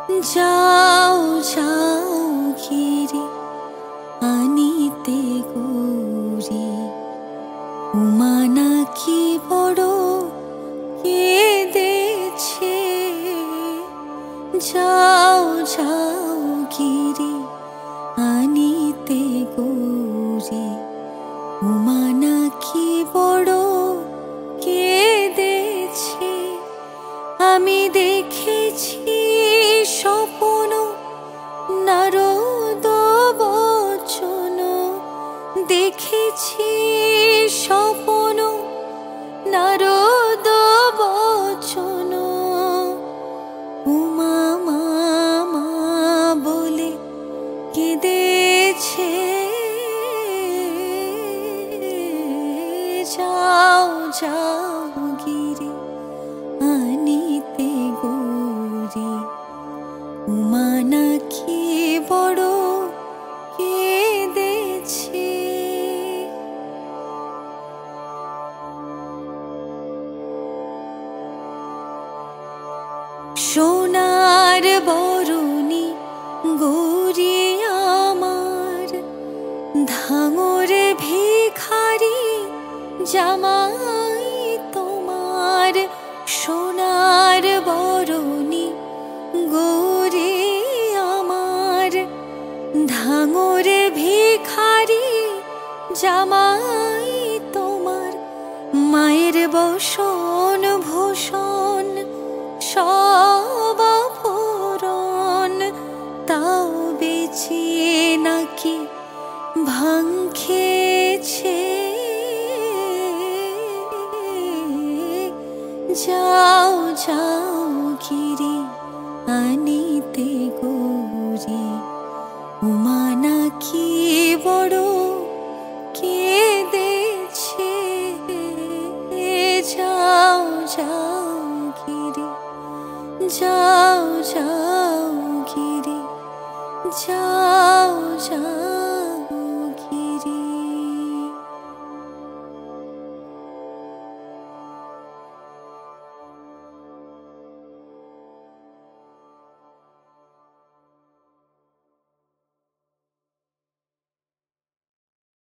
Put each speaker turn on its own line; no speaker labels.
যাও যাও ঘিরে আনিতে গৌরী, উমা নাকি বড় কেঁদেছে। যাও যাও ঘিরে আনিতে গৌরী, উমা নাকি বড় কেঁদেছে। আমি দেখেছি স্বপ্ন নারদ বচন, দেখেছি স্বপ্ন নারদ বচন। উমা মা বলে কেঁদেছে। যাও যাও গিরে আনিতে গৌরী, উমা নাকি বড় কেঁদেছে। সোনার বরণী গৌরী আমার, ধাঙর ভিখারি জামাই তোমার। সোনার বরণী গৌরী আমার, ধাঙর ভিখারি জামাই তোমার। মায়ের বসন ভূষণ সব আভরণ, তাও বেচে নাকি ভাং খেয়েছে। যাও যাও ঘিরে আনিতে গৌরী, উমা নাকি বড় কেঁদেছে। যাও যাও ঘিরে, যাও যাও ঘিরে, যাও যাও।